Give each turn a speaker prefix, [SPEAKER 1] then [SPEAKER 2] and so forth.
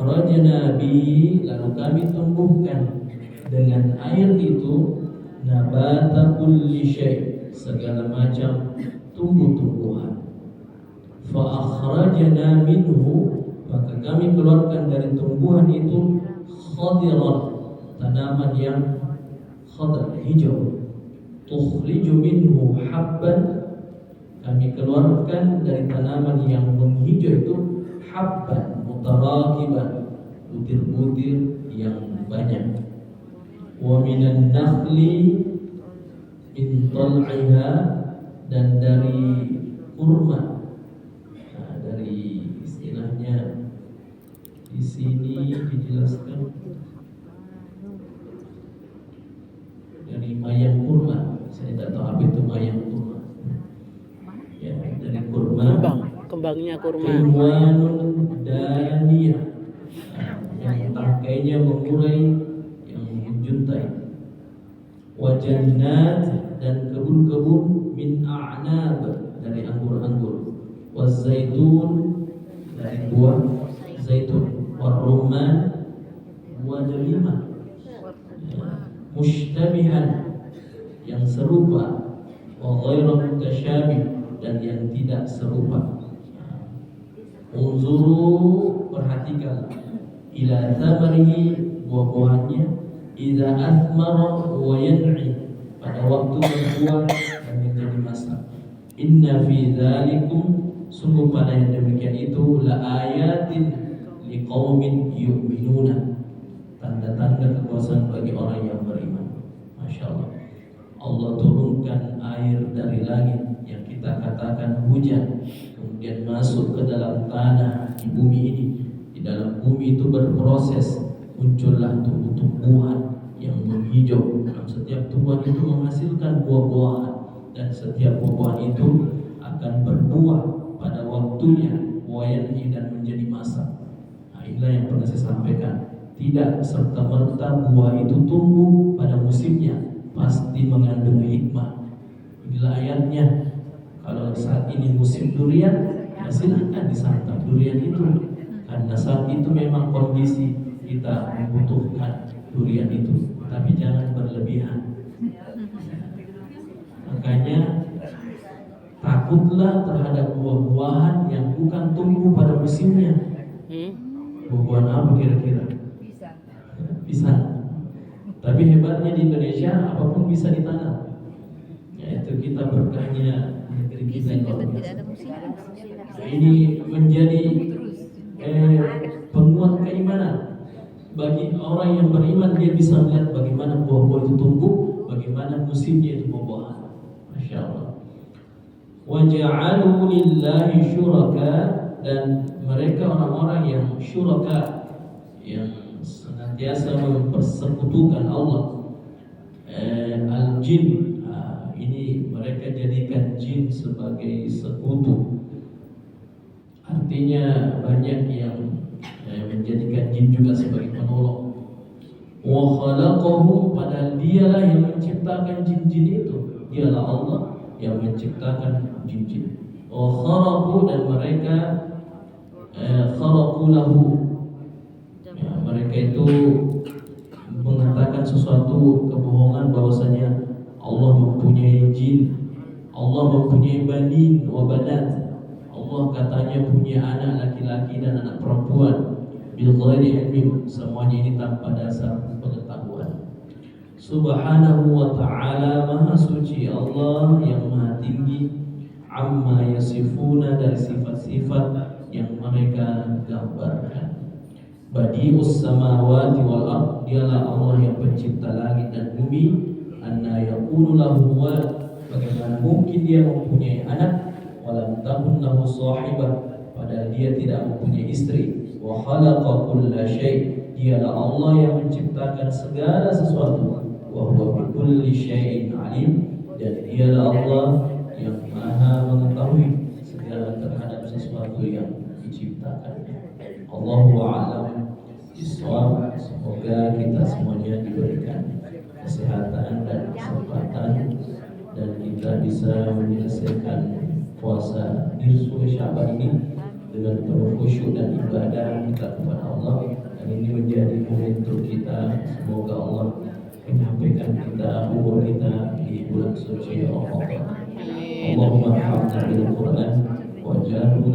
[SPEAKER 1] akhrajna bihi, lalu kami tumbuhkan dengan air itu nabata kulli syai', segala macam tumbuh-tumbuhan. Fa akhrajna minhu, maka kami keluarkan dari tumbuhan itu khadiran, tanaman yang khadar, hijau. Tukhriju minhu habban, kami keluarkan dari tanaman yang menghijau itu habban mutarakiban, butir-butir yang banyak. Wa minan nakhli min tal'iha, dan dari kurma. Nah, dari istilahnya di sini dijelaskan dari mayang kurma. Saya tidak tahu apa itu mayang kurma. Ya, dari kurma.
[SPEAKER 2] Kembangnya kurma.
[SPEAKER 1] Ilwanun daniyah, yang tangkainya mengurai, yang menjuntai. Wajannat, dan kebun-kebun min a'nab, dari anggur-anggur. Wazaitun, dari buah zaitun. Warumman, wadelimah, mushtabihan, yang serupa. Wa ghairu mutasyabih, dan yang tidak serupa. Unzuru, perhatikan, ila thamarihi, buah-buahannya, idza athmara wa yan'i, pada waktu berbuah dan menjadi masak. Inna fi dzalikum, sungguh pada yang demikian itu, la ayatin liqaumin yu'minuna, tanda-tanda kekuasaan bagi orang yang beriman. Masya Allah. Allah turunkan air dari langit yang kita katakan hujan, kemudian masuk ke dalam tanah di bumi ini. Di dalam bumi itu berproses, muncullah tumbuh-tumbuhan yang menghijau. Dan setiap tumbuhan itu menghasilkan buah-buahan, dan setiap buah-buahan itu akan berbuah pada waktunya, wayanhi, dan menjadi masak. Nah, inilah yang pernah saya sampaikan. Tidak serta-merta buah itu tumbuh pada musimnya, pasti mengandung hikmah. Inilah ayatnya. Kalau saat ini musim durian, ya silahkan disantap durian itu, karena saat itu memang kondisi kita membutuhkan durian itu, tapi jangan berlebihan. Makanya takutlah terhadap buah-buahan yang bukan tumbuh pada musimnya. Buah-buahan apa kira-kira? Pisang. Tapi hebatnya di Indonesia apapun bisa ditanam. Yaitu kita berkahnya negeri kita ini. Nah, ini menjadi penguat keimanan bagi orang yang beriman. Dia bisa melihat bagaimana buah-buah itu tumbuh, bagaimana musimnya itu buah-buahan. Masya Allah. Wa ja'alu lillahi syuraka, dan mereka orang-orang yang syuraka, yang senantiasa mempersekutukan Allah, al-jin, ini mereka jadikan jin sebagai sekutu. Artinya banyak yang menjadikan jin juga sebagai penolong. Wa khalaqahum, padahal dialah yang menciptakan jin-jin itu. Dialah Allah yang menciptakan jin-jin. Wa kharaqu, dan mereka kharaqu lahu, mereka itu mengatakan sesuatu kebohongan bahwasanya Allah mempunyai jin, Allah mempunyai banin wa banat. Allah katanya punya anak laki-laki dan anak perempuan. Bil ghairi ilmin, semuanya ini tanpa dasar pengetahuan. Subhanahu wa ta'ala, maha suci Allah yang maha tinggi, amma yasifuna, dari sifat-sifat yang mereka gambarkan. Badi'us samawati wal ard, dialah Allah yang pencipta langit dan bumi. Anna yakunu lahu walad, bagaimana mungkin dia mempunyai anak. Walam takun lahu sahibah, padahal dia tidak mempunyai istri. Wa khalaqa kulla syai', dialah Allah yang menciptakan segala sesuatu. Wa huwa bi kulli syai'in alim, dan dialah Allah yang maha mengetahui segala terhadap sesuatu yang diciptakannya. Allahu a'lam bishawab. Semoga kita semuanya diberikan kesehatan dan kesempatan, dan kita bisa menyelesaikan puasa nisfu Sya'ban ini dengan penuh khusyuk dan ibadah kita kepada Allah. ini menjadi momentum kita. Semoga Allah menyampaikan kita umur kita di bulan suci Ramadan. Allahumma hamdana bil Quran wa